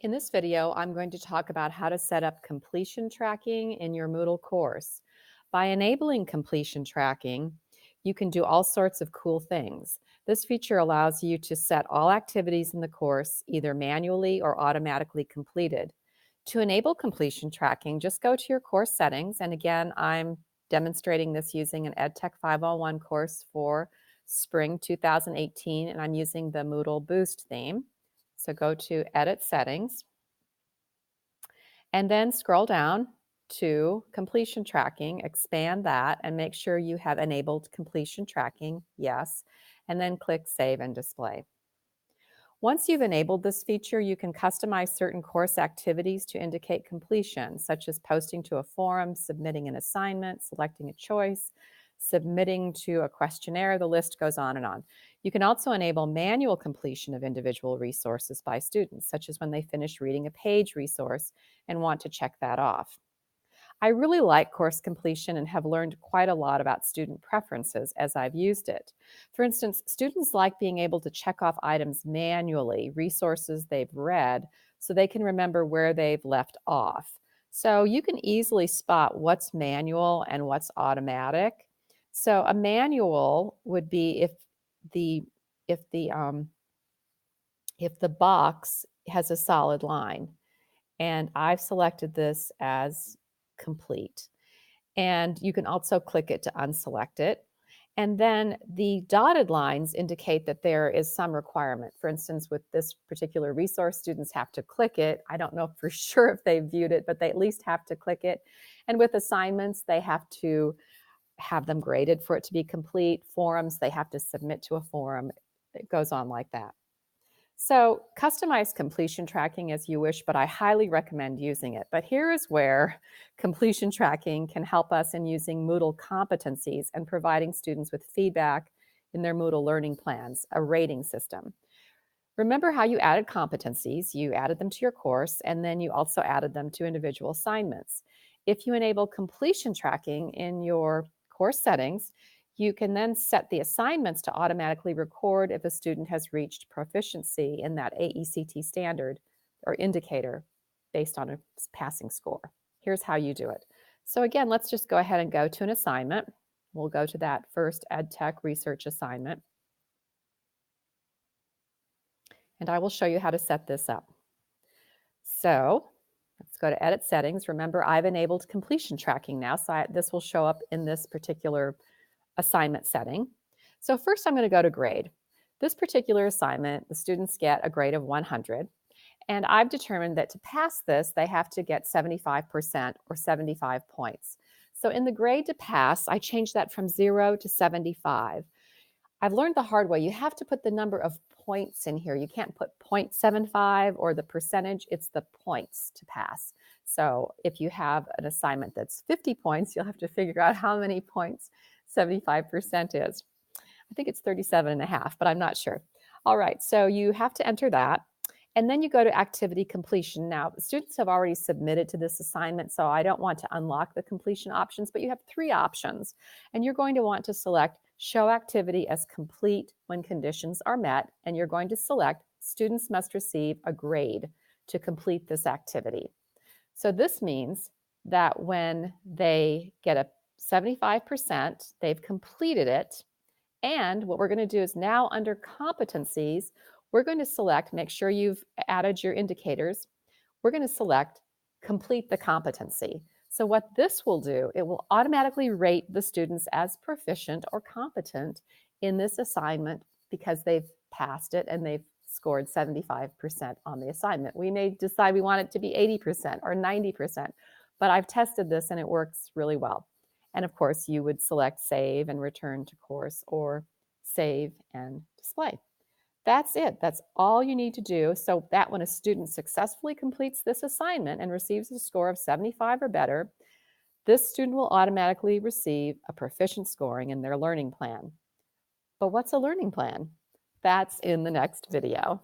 In this video, I'm going to talk about how to set up completion tracking in your Moodle course. By enabling completion tracking, you can do all sorts of cool things. This feature allows you to set all activities in the course either manually or automatically completed. To enable completion tracking, just go to your course settings, and again, I'm demonstrating this using an EdTech 501 course for spring 2018, and I'm using the Moodle Boost theme. So go to Edit Settings, and then scroll down to Completion Tracking, expand that, and make sure you have enabled completion tracking, yes, and then click Save and Display. Once you've enabled this feature, you can customize certain course activities to indicate completion, such as posting to a forum, submitting an assignment, selecting a choice, submitting to a questionnaire. The list goes on and on. You can also enable manual completion of individual resources by students, such as when they finish reading a page resource and want to check that off. I really like course completion and have learned quite a lot about student preferences as I've used it. For instance, students like being able to check off items manually, resources they've read, so they can remember where they've left off. So you can easily spot what's manual and what's automatic. So a manual would be the if the if the box has a solid line, and I've selected this as complete. And you can also click it to unselect it. And then the dotted lines indicate that there is some requirement. For instance, with this particular resource, students have to click it. I don't know for sure if they viewed it, but they at least have to click it. And with assignments, they have to have them graded for it to be complete. Forums, they have to submit to a forum. It goes on like that. So customize completion tracking as you wish, but I highly recommend using it. But here is where completion tracking can help us in using Moodle competencies and providing students with feedback in their Moodle learning plans, a rating system. Remember how you added competencies, you added them to your course, and then you also added them to individual assignments. If you enable completion tracking in your course settings, you can then set the assignments to automatically record if a student has reached proficiency in that AECT standard or indicator based on a passing score. Here's how you do it. So again, let's just go ahead and go to an assignment. We'll go to that first EdTech research assignment. And I will show you how to set this up. So let's go to Edit Settings. Remember, I've enabled completion tracking now, so this will show up in this particular assignment setting. So first I'm going to go to grade. This particular assignment, the students get a grade of 100. And I've determined that to pass this, they have to get 75% or 75 points. So in the grade to pass, I changed that from 0 to 75. I've learned the hard way. You have to put the number of points in here. You can't put 0.75 or the percentage. It's the points to pass. So if you have an assignment that's 50 points, you'll have to figure out how many points 75% is. I think it's 37.5, but I'm not sure. All right, so you have to enter that. And then you go to activity completion. Now, students have already submitted to this assignment, so I don't want to unlock the completion options, but you have 3 options. And you're going to want to select show activity as complete when conditions are met, and you're going to select students must receive a grade to complete this activity. So this means that when they get a 75%, they've completed it. And what we're going to do is now under competencies, we're going to select, make sure you've added your indicators. We're going to select complete the competency. So what this will do, it will automatically rate the students as proficient or competent in this assignment because they've passed it and they've scored 75% on the assignment. We may decide we want it to be 80% or 90%, but I've tested this and it works really well. And of course, you would select save and return to course or save and display. That's it. That's all you need to do so that when a student successfully completes this assignment and receives a score of 75 or better, this student will automatically receive a proficient scoring in their learning plan. But what's a learning plan? That's in the next video.